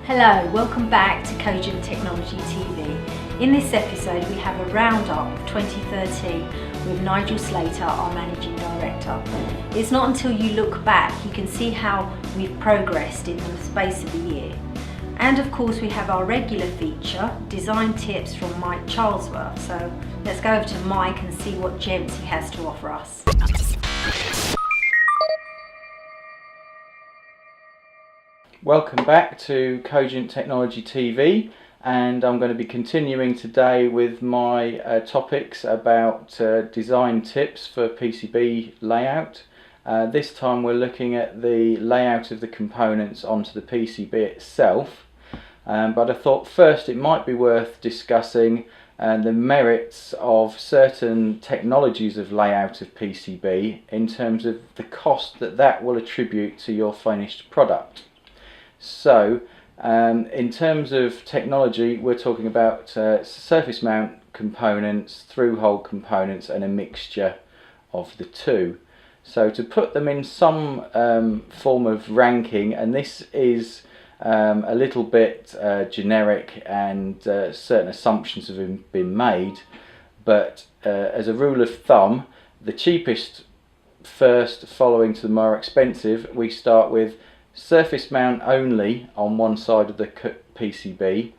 Hello, welcome back to Cogent Technology TV. In this episode we have a roundup of 2013 with Nigel Slator, our Managing Director. It's not until you look back you can see how we've progressed in the space of a year. And of course we have our regular feature, design tips from Mike Charlesworth. So let's go over to Mike and see what gems he has to offer us. Welcome back to Cogent Technology TV, and I'm going to be continuing today with my topics about design tips for PCB layout. This time we're looking at the layout of the components onto the PCB itself, but I thought first it might be worth discussing the merits of certain technologies of layout of PCB in terms of the cost that will attribute to your finished product. So, in terms of technology, we're talking about surface mount components, through-hole components, and a mixture of the two. So to put them in some form of ranking, and this is a little bit generic and certain assumptions have been made, but as a rule of thumb, the cheapest first, following to the more expensive, we start with surface mount only on one side of the PCB.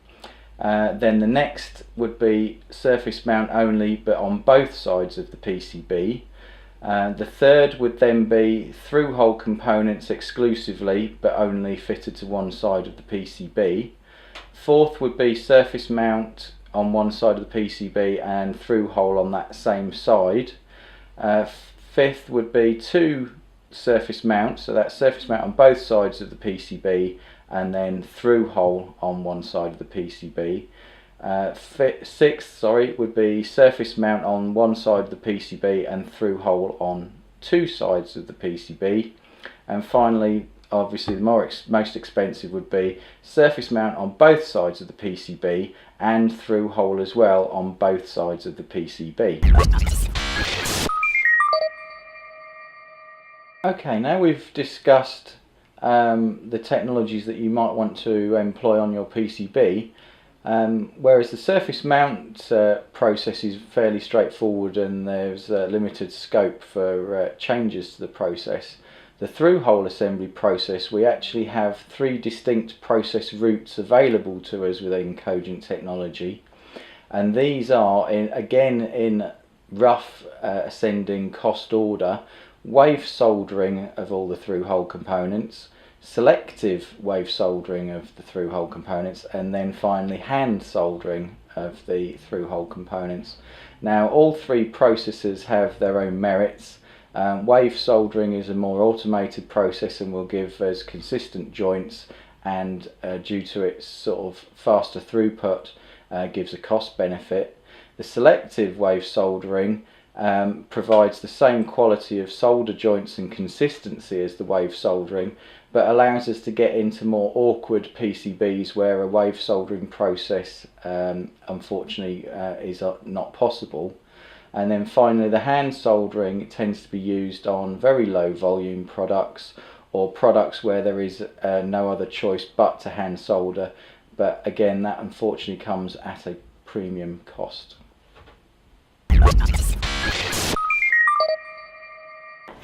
Then the next would be surface mount only but on both sides of the PCB. The third would then be through-hole components exclusively but only fitted to one side of the PCB. Fourth would be surface mount on one side of the PCB and through-hole on that same side. Fifth would be two surface mount, so that's surface mount on both sides of the PCB and then through hole on one side of the PCB. Sixth would be surface mount on one side of the PCB and through hole on two sides of the PCB. And finally, obviously the most expensive would be surface mount on both sides of the PCB and through hole as well on both sides of the PCB. Okay, now we've discussed the technologies that you might want to employ on your PCB, whereas the surface mount process is fairly straightforward and there's limited scope for changes to the process. The through-hole assembly process, we actually have three distinct process routes available to us within Cogent Technology, and these are, again in rough ascending cost order: wave soldering of all the through-hole components, selective wave soldering of the through-hole components, and then finally hand soldering of the through-hole components. Now all three processes have their own merits. Wave soldering is a more automated process and will give us consistent joints, and due to its sort of faster throughput gives a cost benefit. The selective wave soldering provides the same quality of solder joints and consistency as the wave soldering, but allows us to get into more awkward PCBs where a wave soldering process unfortunately is not possible. And then finally, the hand soldering tends to be used on very low volume products or products where there is no other choice but to hand solder, but again that unfortunately comes at a premium cost.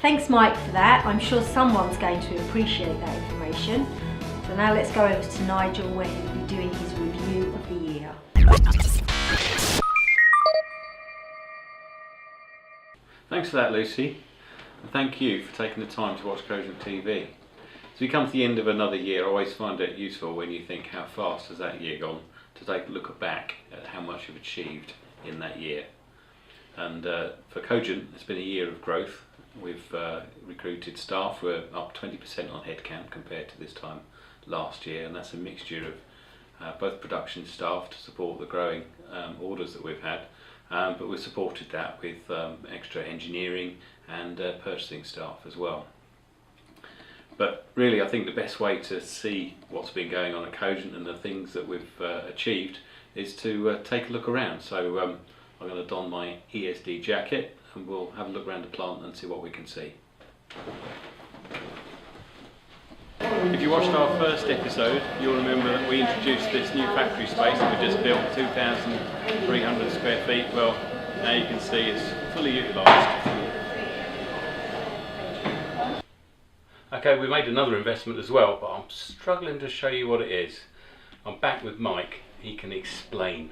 Thanks Mike for that. I'm sure someone's going to appreciate that information. So now let's go over to Nigel where he'll be doing his review of the year. Thanks for that, Lucy, and thank you for taking the time to watch Cogent TV. As we come to the end of another year, I always find it useful when you think how fast has that year gone to take a look back at how much you've achieved in that year. And for Cogent, it's been a year of growth. We've recruited staff. We're up 20% on headcount compared to this time last year, and that's a mixture of both production staff to support the growing orders that we've had, but we've supported that with extra engineering and purchasing staff as well. But really, I think the best way to see what's been going on at Cogent and the things that we've achieved is to take a look around. So I'm going to don my ESD jacket and we'll have a look around the plant and see what we can see. If you watched our first episode, you'll remember that we introduced this new factory space that we just built, 2,300 square feet. Well, now you can see it's fully utilised. Okay, we made another investment as well, but I'm struggling to show you what it is. I'm back with Mike, he can explain.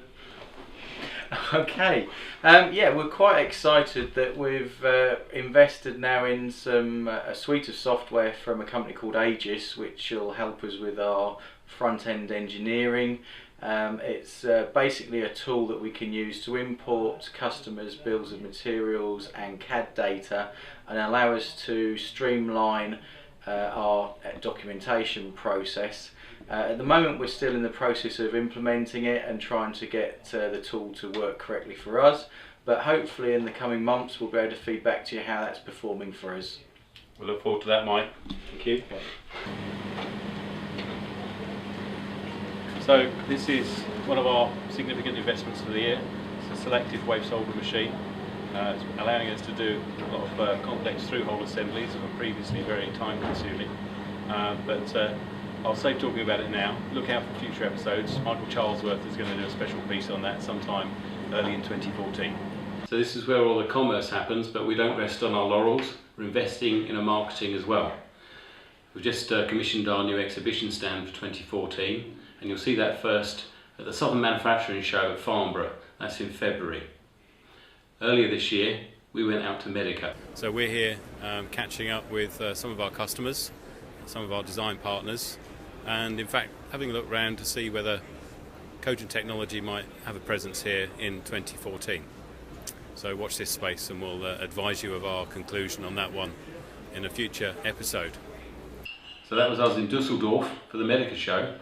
Okay, yeah, we're quite excited that we've invested now in a suite of software from a company called Aegis, which will help us with our front-end engineering. It's basically a tool that we can use to import customers' bills of materials and CAD data and allow us to streamline our documentation process. At the moment we're still in the process of implementing it and trying to get the tool to work correctly for us, but hopefully in the coming months we'll be able to feed back to you how that's performing for us. We look forward to that, Mike. Thank you. Okay. So this is one of our significant investments of the year. It's a selective wave solder machine. It's allowing us to do a lot of complex through-hole assemblies that were previously very time-consuming. But I'll save talking about it now. Look out for future episodes. Michael Charlesworth is going to do a special piece on that sometime early in 2014. So this is where all the commerce happens, but we don't rest on our laurels. We're investing in our marketing as well. We've just commissioned our new exhibition stand for 2014, and you'll see that first at the Southern Manufacturing Show at Farnborough. That's in February. Earlier this year, we went out to Medica. So we're here catching up with some of our customers, some of our design partners, and in fact having a look round to see whether Cogent Technology might have a presence here in 2014. So watch this space and we'll advise you of our conclusion on that one in a future episode. So that was us in Dusseldorf for the Medica show.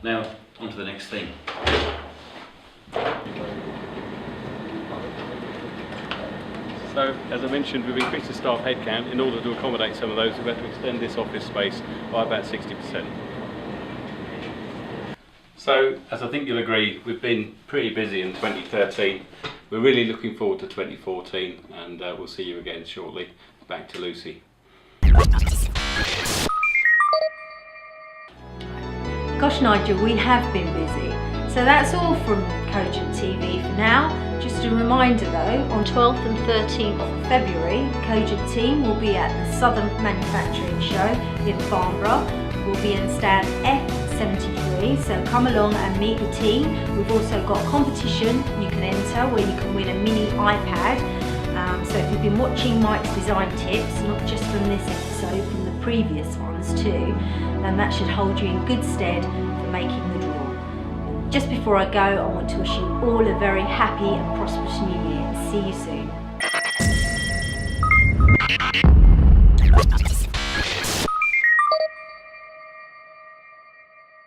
Now on to the next thing. So, as I mentioned, we've increased the staff headcount. In order to accommodate some of those, we've had to extend this office space by about 60%. So, as I think you'll agree, we've been pretty busy in 2013. We're really looking forward to 2014, and we'll see you again shortly. Back to Lucy. Gosh, Nigel, we have been busy. So that's all from Cogent TV for now. Just a reminder though, on 12th and 13th of February, the Cogent team will be at the Southern Manufacturing Show in Farnborough. We'll be in stand F73, so come along and meet the team. We've also got a competition you can enter where you can win a mini iPad. So if you've been watching Mike's design tips, not just from this episode, from the previous ones too, then that should hold you in good stead for making the draw. Just before I go, I want to wish you all a very happy and prosperous new year. See you soon.